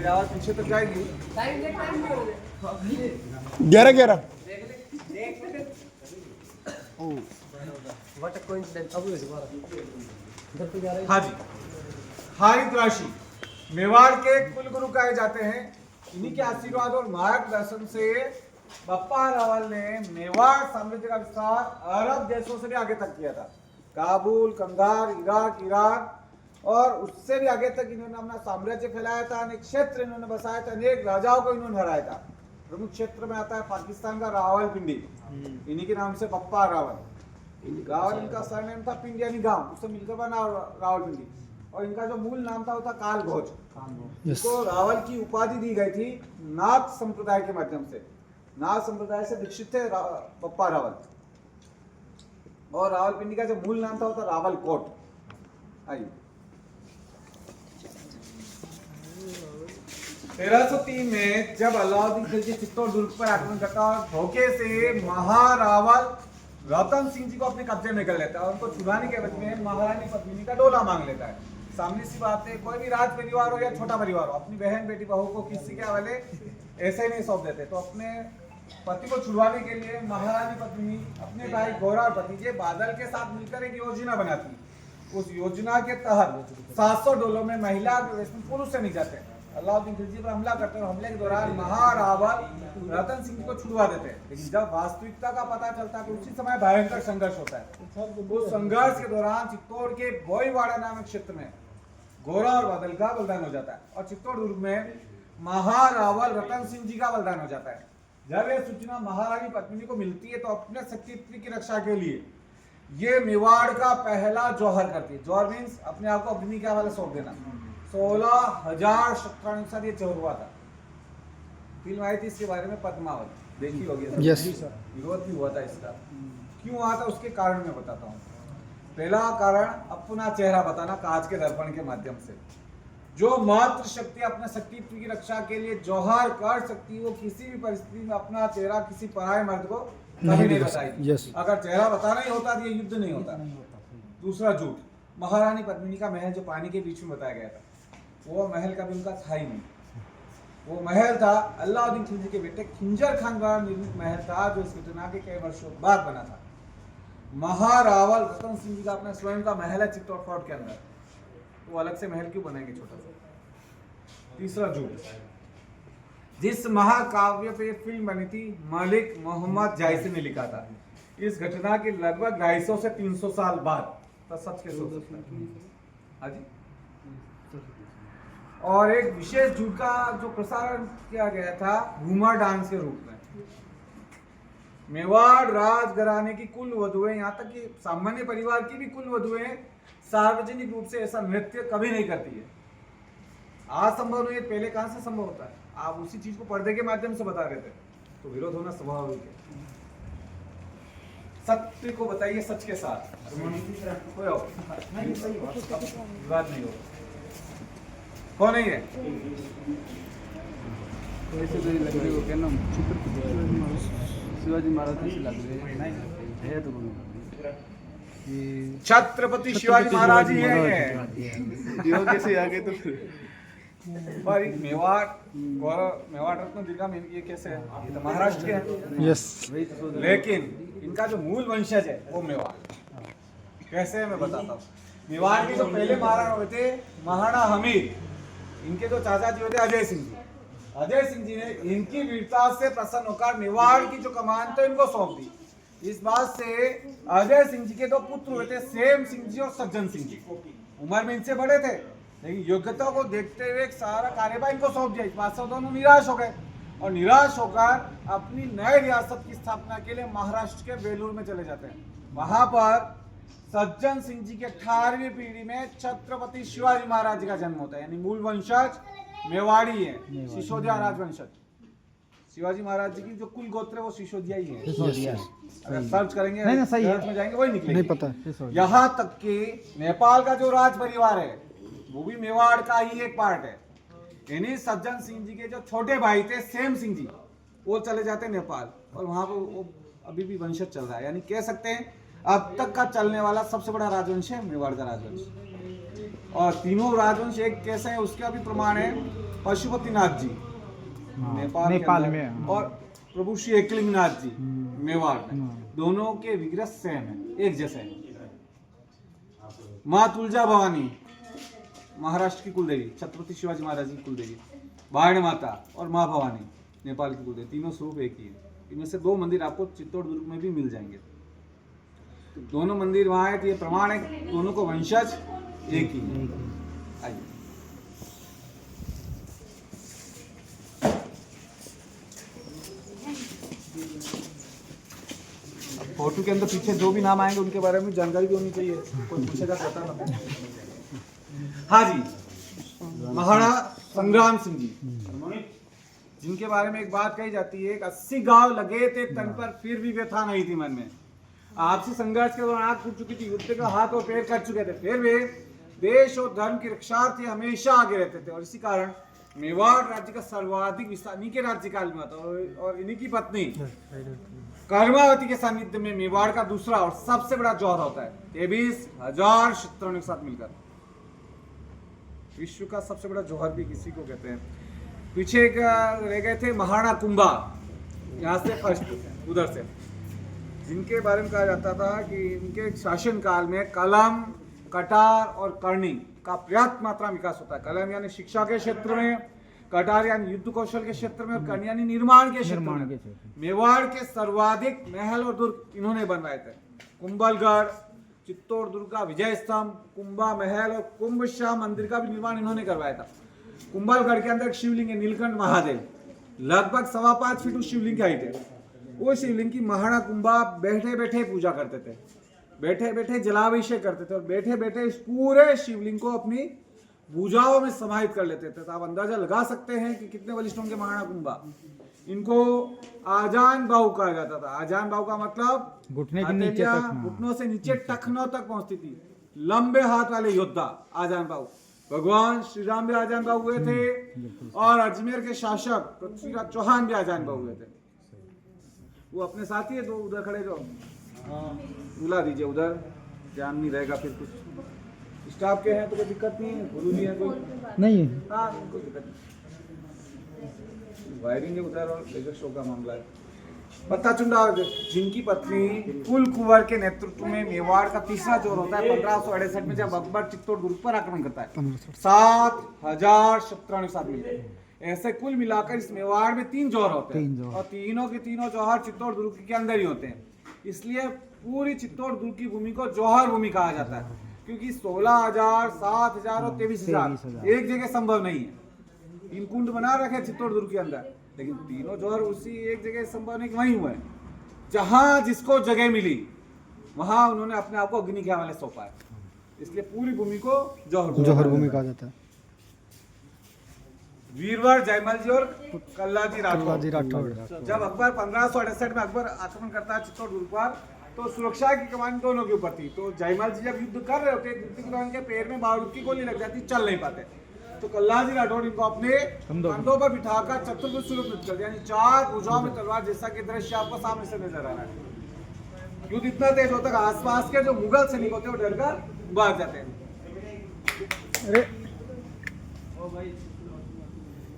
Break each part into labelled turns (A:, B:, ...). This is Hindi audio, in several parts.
A: मेरी आवाज पीछे तक जाएगी।
B: 11-11
A: हाँ जी, हारित राशि मेवाड़ के कुल गुरु कहे जाते हैं। इन्हीं के आशीर्वाद और मार्गदर्शन से बप्पा रावल ने मेवाड़ साम्राज्य का विस्तार अरब देशों से भी आगे तक किया था। काबुल, कंधार, इराक, ईरान और उससे भी आगे तक इन्होंने अपना साम्राज्य फैलाया था। अनेक क्षेत्र इन्होंने बसाया था, अनेक राजाओं को इन्होंने हराया था। प्रमुख क्षेत्र में आता है पाकिस्तान का रावलपिंडी, इन्हीं के नाम से बप्पा रावल। रावल इनका सरनेम था, पिंड यानी गांव, उससे मिलकर बना रावलपिंडी। और इनका जो मूल नाम था वो था काल घोष। इसको रावल की उपाधि दी गई थी नाथ संप्रदाय के माध्यम से। नाथ संप्रदाय से दीक्षित थे बप्पा रावल। और रावलपिंडी का जो मूल नाम था वो था रावलकोट। आइए 1303 में जब अलाउद्दीन खिलजी चित्तौड़ दुर्ग पर आक्रमण करता और धोखे से महारावल रतन सिंह जी को अपने कब्जे में कर लेता है और उनको छुड़ाने के बदले में महारानी पद्मिनी का डोला मांग लेता है। सामने सी बात है, कोई भी राज परिवार हो या छोटा परिवार हो, अपनी बहन बेटी बहू को किसी के हवाले ऐसे ही नहीं सौंप देते। तो अपने पति को छुड़वाने के लिए महारानी पद्मिनी अपने भाई गौरा और भतीजे बादल के साथ मिलकर एक योजना बनाती। उस योजना के तहत 700 डोलों में महिला इसमें पुरुष से नहीं जाते। अलाउद्दीन खिलजी पर हमला करते हैं। हमले के दौरान महारावल रतन सिंह को छुड़वा देते हैं। लेकिन जब वास्तविकता का पता चलता है तो उसी समय भयंकर संघर्ष होता है। उस संघर्ष के दौरान चित्तौड़ के बोईवाड़ा नामक क्षेत्र में गौरा और बादल का बलिदान हो जाता है और चित्तौड़ दुर्ग में महारावल रतन सिंह जी का बलिदान हो जाता है। जब यह सूचना महारानी पद्मिनी को मिलती है तो अपने शक्तिपुत्री की रक्षा के लिए ये मेवाड़ का पहला जौहर करती है। जौहर मीन्स अपने आप को अग्नि के हवाले सौंप देना। 16,000 शस्त्रानुसार ये जौहर हुआ था। फिल्म आई थी इसके बारे में, पद्मावत, देखी होगी। विरोध भी हुआ था इसका। क्यों हुआ था उसके कारण मैं बताता हूँ। पहला कारण अपना चेहरा बताना कांच के दर्पण के माध्यम से। जो मात्र शक्ति अपने शक्तित्व की रक्षा के लिए जौहर कर सकती है वो किसी भी परिस्थिति में अपना चेहरा किसी पराये मर्द को कभी नहीं बताएगी। अगर चेहरा बताना ही होता तो ये युद्ध नहीं होता। दूसरा झूठ, महारानी पद्मिनी का महल जो पानी के बीच में बताया गया था वो महल कभी उनका था ही नहीं। वो महल था अलाउद्दीन खिलजी के बेटे खिंजर खान द्वारा निर्मित महल था, जो इस घटना के कई वर्षों बाद बना था। महारावल रतन सिंह जी का अपना स्वयं का महल है चित्तौड़ फोर्ट के अंदर, वो अलग से महल क्यों बनाएंगे छोटा सा। तीसरा झूठ, जिस महाकाव्य पे फिल्म बनी थी मलिक मोहम्मद जायसी ने लिखा था, इस घटना के लगभग 250 से 300 साल बाद, तो सच के सोच सकते हैं। हाँ जी। और एक विशेष झूठ का जो प्रसारण किया गया था घूमर डांस के रूप में। मेवाड़ राजघराने की कुल वधुएं, यहाँ तक कि सामान्य परिवार की भी कुल वधुएं सार्वजनिक रूप से ऐसा नृत्य कभी नहीं करती है। आज संभव नहीं है, पहले कहां से संभव होता है। आप उसी चीज को पर्दे के माध्यम से बता रहे थे, तो विरोध होना स्वाभाविक है। सत्य को बताइए सच के साथ, कोई विवाद नहीं होगा। कौन है ये?
C: शिवाजी महाराज
A: छत्रपति शिवाजी महाराज ही है।
C: कैसे आगे तो
A: मेवाड़ रत्न दीर्घा में ये कैसे है? ये तो महाराष्ट्र के हैं।
B: यस।
A: लेकिन इनका जो मूल वंशज है वो मेवाड़। कैसे है मैं बताता हूँ। मेवाड़ के जो पहले महाराणा हुए थे महाराणा हमीर, इनके जो चाचा जी होते अजय सिंह जी। अजय सिंह जी ने इनकी वीरता से प्रसन्न होकर मेवाड़ की जो कमान तो इनको सौंप दी। इस बात से अजय सिंह जी के दो पुत्र हुए थे, सेम सिंह जी और सज्जन सिंह जी। उम्र में इनसे बड़े थे, लेकिन योग्यता को देखते हुए सारा कार्यभार इनको सौंप दिया। इस बात से दोनों निराश हो गए और निराश होकर अपनी नई रियासत की स्थापना के लिए महाराष्ट्र के बेलूर में चले जाते हैं। वहां पर सज्जन सिंह जी के 18वीं पीढ़ी में छत्रपति शिवाजी महाराज जी का जन्म होता है। यानी मूल वंशज मेवाड़ी है, सिसोदिया राजवंशज। शिवाजी महाराज जी की जो कुल गोत्र है वो सिसोदिया ही है। अगर सर्च करेंगे नहीं, सही है, में जाएंगे वही निकलेगा।
B: नहीं पता।
A: यहाँ तक कि नेपाल का जो राज परिवार है वो भी मेवाड़ का ही एक पार्ट है। यानी सज्जन सिंह जी के जो छोटे भाई थे सेम सिंह जी, वो चले जाते हैं नेपाल और वहां पर वो अभी भी वंशज चल रहा है। यानी कह सकते हैं अब तक का चलने वाला सबसे बड़ा राजवंश है मेवाड़ का राजवंश। और तीनों राजवंश एक कैसे है उसका भी प्रमाण है पशुपतिनाथ जी
B: हाँ,
A: नेपाल के
B: नेपाल
A: अंदर,
B: में, हाँ।
A: और प्रभु श्री एकलिंगनाथ जी मेवाड़ में, दोनों के विग्रह सेम है, एक जैसे है। माँ तुलजा भवानी महाराष्ट्र की कुलदेवी, छत्रपति शिवाजी महाराज की कुलदेवी, बाण माता और माँ भवानी नेपाल की कुलदेवी, तीनों स्वरूप एक ही है। इनमें से 2 मंदिर आपको चित्तौड़ दुर्ग में भी मिल जाएंगे। तो दोनों मंदिर वहाँ है, तो ये प्रमाण है कि दोनों को वंशज एक ही है। आइए फोटो के अंदर पीछे जो भी नाम आएंगे उनके बारे में जानकारी भी होनी चाहिए, कोई पूछेगा तो पता ना। हाँ जी, महाराणा संग्राम सिंह जी, जिनके बारे में एक बात कही जाती है कि 80 गांव लगे थे तन पर, फिर भी व्यथा नहीं थी मन में। आपसी संघर्ष के दौरान आग फूट चुकी थी, युद्ध का हाथ और पैर कट चुके थे, फिर वे देश और धर्म की रक्षार्थी हमेशा आगे रहते थे। और इसी कारण मेवाड़ राज्य का सर्वाधिक विस्तार इन्हीं के राज्यकाल में होता, और इन्हीं की पत्नी कर्मावती के सानिध्य में मेवाड़ का दूसरा और सबसे बड़ा जौहर होता है, 23,000 चित्रों के साथ मिलकर। विश्व का सबसे बड़ा जौहर भी किसी को कहते हैं। पीछे रह गए थे महाराणा कुंभा, यहाँ से फर्स्ट उधर से, जिनके बारे में कहा जाता था कि इनके शासन काल में कलम, कटार और करनी का पर्याप्त मात्रा में विकास होता है। कलम यानी शिक्षा के क्षेत्र में, कटार यानी युद्ध कौशल के क्षेत्र में, और करनी यानी निर्माण के क्षेत्र में। मेवाड़ के सर्वाधिक महल और दुर्ग इन्होंने बनवाए थे। कुंभलगढ़, चित्तौड़ दुर्ग का विजय स्तंभ, कुंभा महल और कुंभ शाह मंदिर का भी निर्माण इन्होंने करवाया था। कुंभलगढ़ के अंदर एक शिवलिंग है, नीलकंठ महादेव, लगभग 5.25 फीट उस शिवलिंग की हाइट है। वो शिवलिंग की महाराणा कुंभा बैठे बैठे पूजा करते थे, बैठे बैठे जलाभिषेक करते थे, और बैठे बैठे इस पूरे शिवलिंग को अपनी भुजाओं में समाहित कर लेते थे। तो आप अंदाजा लगा सकते हैं कि कितने बलिष्ठ होंगे महाराणा कुंभा। इनको आजान बाहु कहा जाता था। आजान बाहु का मतलब
B: घुटने के नीचे तक, हाँ।
A: घुटनों से नीचे टखनों तक पहुंचती थी। लंबे हाथ वाले योद्धा आजान बाहु। भगवान श्री राम भी आजान बाहु हुए थे, और अजमेर के शासक पृथ्वीराज चौहान भी आजान बाहु हुए थे। वो अपने साथी है, जो उधर खड़े, जो बुला दीजिए उधर, ध्यान नहीं रहेगा फिर कुछ। स्टाफ के हैं तो कोई दिक्कत नहीं है, गुरु जी है कोई
B: नहीं है,
A: हाँ कोई दिक्कत नहीं। वायरिंग है उधर, और लेजर शो का मामला है। पत्ता चुंडा, जिनकी पत्नी कुल कुंवर के नेतृत्व में मेवाड़ का तीसरा जोर होता है 1568 में, जब अकबर चित्तौड़ दुर्ग पर आक्रमण करता है। 7,000 शत्रु साथ मिलकर। ऐसे कुल मिलाकर इस मेवाड़ में 3 जोहर होते हैं, और तीनों के तीनों जोहर चित्तौड़ दुर्ग के अंदर ही होते हैं। इसलिए पूरी चित्तौड़ दुर्ग की भूमि को जौहर भूमि कहा जाता है, क्योंकि 16,000, 7,000 और 23,000 एक जगह संभव नहीं है। 3 कुंड बना रखे चित्तौड़ दुर्ग के अंदर, लेकिन तीनों जौहर उसी एक जगह संभव नहीं, वहीं हुए। जहां जिसको जगह मिली वहां उन्होंने अपने आप को अग्नि के हवाले सौंपा है। इसलिए पूरी भूमि को जौहर भूमि कहा जाता है। वीरवर जयमल जी और कल्लाजी राठौर। जब अकबर 1568 में अकबर आक्रमण करता है चित्तौड़ दुर्ग पर, तो सुरक्षा की कमान दोनों के ऊपर थी। तो जयमल जी जब युद्ध कर रहे होते, युद्ध के दौरान के पैर में बारूद की गोली लग जाती, चल नहीं पाते, तो कल्लाजी राठौर इनको अपने कंधों पर बिठाकर चतुर्भुज स्वरूप नृत्य करते, यानी 4 भुजाओं में तलवार, जैसा कि दृश्य आपको सामने से नजर आ रहा है। युद्ध इतना तेज होता है, आसपास के जो मुगल सैनिक होते हैं वो डरकर भाग जाते हैं। अरे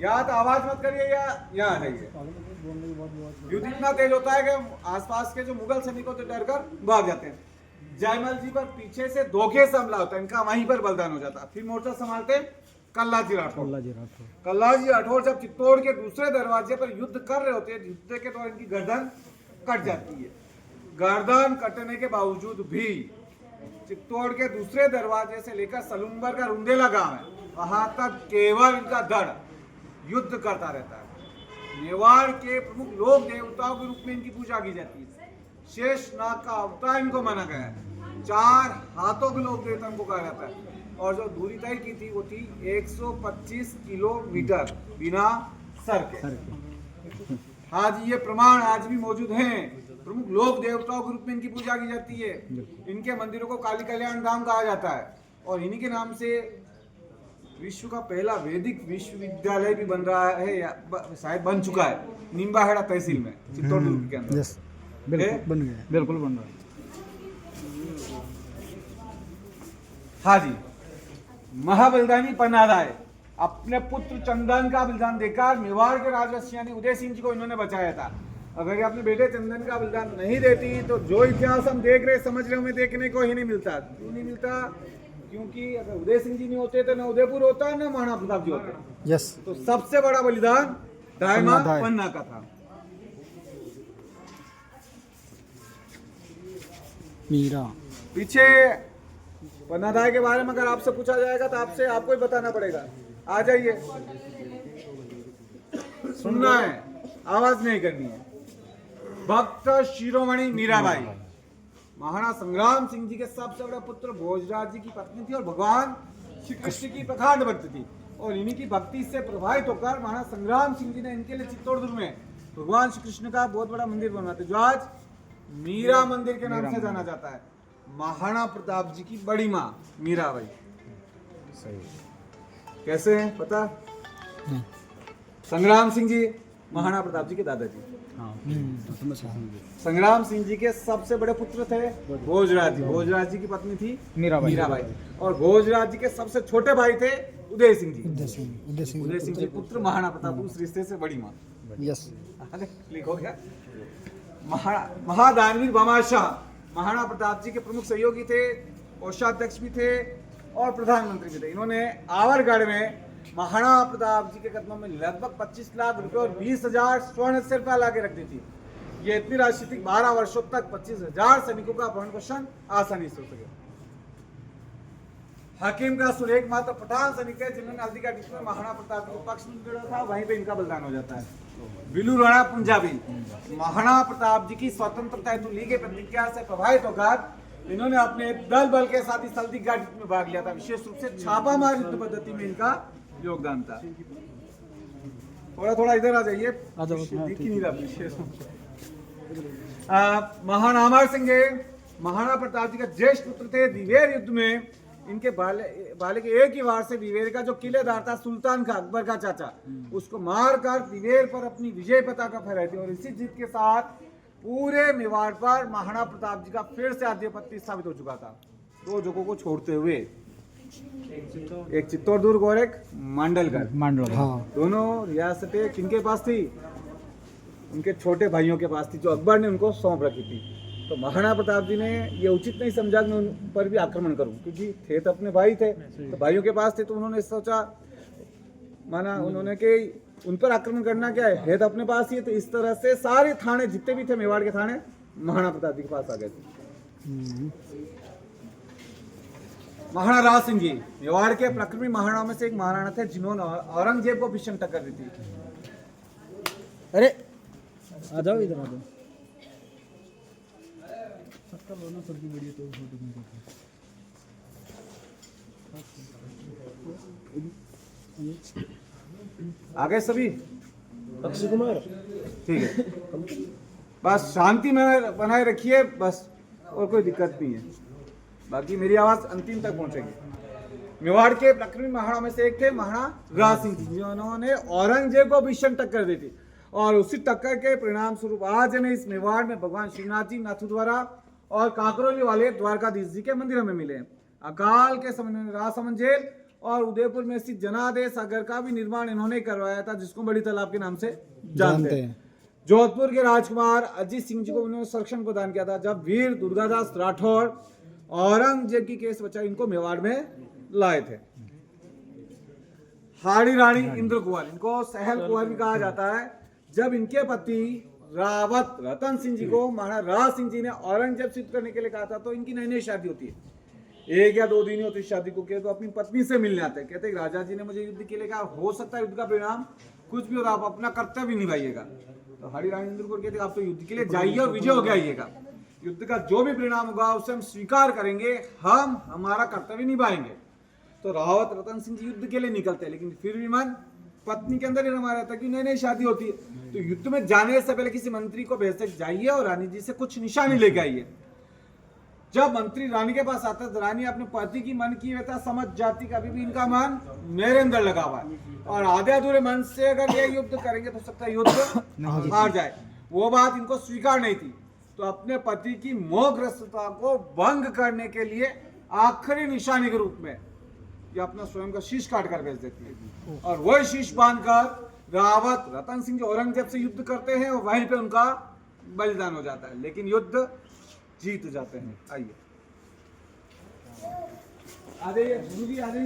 A: यहाँ तो आवाज मत करिए, या यहाँ आ जाइए। युद्ध इतना तेज होता है कि आसपास के जो मुगल सैनिक होते डरकर भाग जाते हैं। जयमल जी पर पीछे से धोखे से हमला होता है, इनका वहीं पर बलिदान हो जाता है। फिर मोर्चा संभालते कल्लाजी राठौर। कल्लाजी राठौर जब चित्तौड़ के दूसरे दरवाजे पर युद्ध कर रहे होते हैं, युद्ध के दौरान इनकी गर्दन कट जाती है। गर्दन कटने के बावजूद भी चित्तौड़ के दूसरे दरवाजे से लेकर सलुम्बर का रुंदेला गांव है, वहां तक केवल इनका दड़ युद्ध करता रहता है। मेवाड़ के प्रमुख लोक देवताओं के रूप में इनकी पूजा की जाती है। शेषनाग का अवतार इनको माना गया है। 4 हाथों के लोक देवता इनको कहा जाता है। और जो दूरी तय की थी वो थी 125 किलोमीटर बिना सर के। आज ये प्रमाण आज भी मौजूद हैं। प्रमुख लोक देवताओं के रूप में इनकी पूजा की जाती है। इनके मंदिरों को काली कल्याण धाम कहा जाता है, और इन्हीं के नाम से विश्व का पहला वैदिक विश्वविद्यालय भी बन रहा है, या शायद बन चुका है, निम्बाहेड़ा तहसील में चित्तौड़ दुर्ग के अंदर।
B: बन गया, बिल्कुल बन रहा है।
A: हाँ जी, महाबलिदानी पन्नादाय अपने पुत्र चंदन का बलिदान देकर मेवाड़ के राजवंशी यानी उदय सिंह जी को इन्होंने बचाया था। अगर ये अपने बेटे चंदन का बलिदान नहीं देती तो जो इतिहास हम देख रहे समझ रहे हमें देखने को ही नहीं मिलता। क्यों नहीं मिलता? क्योंकि अगर उदय सिंह जी नहीं होते तो न उदयपुर होता न महाराणा प्रताप जी होते।
B: यस
A: तो सबसे बड़ा बलिदान दायमा पन्ना का था।
B: मीरा
A: पीछे पन्नादाय के बारे में अगर आपसे पूछा जाएगा तो आपको ही बताना पड़ेगा। आ जाइए, सुनना है, आवाज नहीं करनी है। भक्त शिरोमणि मीराबाई महाराणा संग्राम सिंह जी के सबसे बड़े पुत्र भोजराज जी की पत्नी थी और भगवान श्री कृष्ण की प्रखंड भक्त थी। और इन्हीं की भक्ति से प्रभावित होकर महाराणा संग्राम सिंह जी ने इनके लिए चित्तौड़गढ़ में भगवान श्री कृष्ण का बहुत बड़ा मंदिर बनवाते जो आज मीरा मंदिर के नाम से जाना जाता है। महाराणा प्रताप जी की बड़ी माँ मीराबाई। कैसे है पता? संग्राम सिंह जी महाराणा प्रताप जी के दादाजी। संग्राम सिंह जी के सबसे बड़े पुत्र थे भोजराज जी। भोजराज जी की पत्नी थी मीराबाई। और भोजराज जी के सबसे छोटे भाई थे उदय सिंह जी। उदय सिंह जी पुत्र महाराणा प्रताप, उस रिश्ते से बड़ी माँ।
B: यस
A: क्लिक हो गया। महादानवीर भामाशाह महाराणा प्रताप जी के प्रमुख सहयोगी थे, कोषाध्यक्ष भी थे और प्रधानमंत्री भी थे। इन्होंने आवरगढ़ में महाराणा प्रताप जी के कदमों में लगभग 25 लाख रुपए और 20,000 स्वर्ण शिल्पा ला के रख दी थी। ये इतनी राशि थी 12 वर्षों तक 25,000 सैनिकों का भरण पोषण आसानी से हो सके। हकीम का सुर एकमात्र पठान सैनिक है जिन्होंने हल्दी का में महाराणा प्रताप के पक्ष में लड़ा था, वहीं पे इनका बलिदान हो जाता है। बिलू राणा पंजाबी महाराणा प्रताप जी की स्वतंत्रता हेतु ली गई प्रतिज्ञा से प्रभावित होकर इन्होंने अपने दल बल के साथ इस हल्दी घाटी में भाग लिया था। विशेष रूप से छापामार युद्ध पद्धति में इनका योगदान था। थोड़ा इधर आ जाइए, दिख ही नहीं रहा। महाराणा अमर सिंह महाराणा प्रताप जी का ज्येष्ठ पुत्र थे। दिवेर युद्ध में इनके बाले के एक ही वार से दिवेर का जो किलेदार था सुल्तान का अकबर का चाचा, उसको मारकर दिवेर पर अपनी विजय पताका फहराई थी। और इसी जीत के साथ पूरे मेवाड़ पर महाराणा प्रताप जी का फिर से आधिपत्य स्थापित हो चुका था, 2 जगहों को छोड़ते हुए। एक चित्तौड़गढ़ और एक मांडलगढ़। दोनों रियासतें किनके पास थी? उनके छोटे भाइयों के पास थी, जो अकबर ने उनको सौंप रखी थी। तो महाराणा प्रताप जी ने ये उचित नहीं समझा कि मैं उन पर भी आक्रमण करूं, क्योंकि थे तो अपने भाई थे, तो भाइयों के पास थे, तो उन्होंने सोचा, माना उन्होंने कि उन पर आक्रमण करना क्या है तो अपने पास ही है। तो इस तरह से सारे थाने जितने भी थे मेवाड़ के थाने महाराणा प्रताप जी के पास आ गए थे। महाराणा राज सिंह जी मेवाड़ के प्रक्रमी महाराणाओं में से एक महाराणा थे जिन्होंने औरंगजेब को भीषण टक्कर दी थी।
B: अरे आ जाओ, इधर आ जाओ।
A: आ गए सभी?
C: अक्षय कुमार
A: ठीक है, बस शांति में बनाए रखिए, बस और कोई दिक्कत नहीं है। बाकी मेरी आवाज अंतिम तक पहुंचेगी। मेवाड़ के प्रक्रमी महाराणा में से एक थे महाराणा राज सिंह जी, जिन्होंने औरंगजेब को भीषण टक्कर दी थी। और उसी टक्कर के परिणाम स्वरूप आज हमें इस मेवाड़ में भगवान श्रीनाथ जी नाथद्वारा और काकरोली वाले द्वारकाधीश जी के मंदिर हमें मिले। अकाल के समय में राजसमंद जेल और उदयपुर में स्थित जनादेश सागर का भी निर्माण इन्होंने करवाया था, जिसको बड़ी तालाब के नाम से जानते हैं। जोधपुर के राजकुमार अजीत सिंह जी को उन्होंने संरक्षण प्रदान किया था। जब वीर दुर्गादास राठौर औरंगजेब की केस बचा इनको मेवाड़ में लाए थे। हाड़ी रानी इंद्र कुंवर, इनको सहल कुंवर भी कहा जाता है। जब इनके पति रावत रतन सिंह जी को महाराणा राज सिंह जी ने औरंगजेब सिद्ध करने के लिए कहा था, तो इनकी नई शादी होती है। 1 या 2 दिन ही होती है शादी को, तो अपनी पत्नी से मिलने आते हैं। कहते हैं राजा जी ने मुझे युद्ध के लिए कहा, हो सकता है युद्ध का परिणाम कुछ भी हो, आप अपना कर्तव्य निभाइएगा। तो हाड़ी रानी इंद्र कुंवर कहते आप तो युद्ध के लिए जाइए और विजय हो के आइएगा। युद्ध का जो भी परिणाम होगा उसे हम स्वीकार करेंगे, हम हमारा कर्तव्य निभाएंगे। तो रावत रतन सिंह जी युद्ध के लिए निकलते हैं, लेकिन फिर भी मन पत्नी के अंदर ही रमा रहता है कि नई शादी होती है। तो युद्ध में जाने से पहले किसी मंत्री को भेजते जाइए और रानी जी से कुछ निशानी लेके आइए। जब मंत्री रानी के पास आता है तो रानी अपने पति की मन की व्यथा समझ जाती, कभी भी इनका मन मेरे अंदर लगा हुआ है और आधे अधूरे मन से अगर ये युद्ध करेंगे तो सकता है युद्ध हार जाए। वो बात इनको स्वीकार नहीं थी। तो अपने पति की मोहग्रस्तता को भंग करने के लिए आखिरी निशानी के रूप में ये अपना स्वयं का शीश काट कर बेच देती है और वही शीश बांधकर रावत रतन सिंह जो औरंगजेब से युद्ध करते हैं और वहीं पे उनका बलिदान हो जाता है, लेकिन युद्ध जीत जाते हैं। आइए आ जाइए गुरु जी, आ जाइए।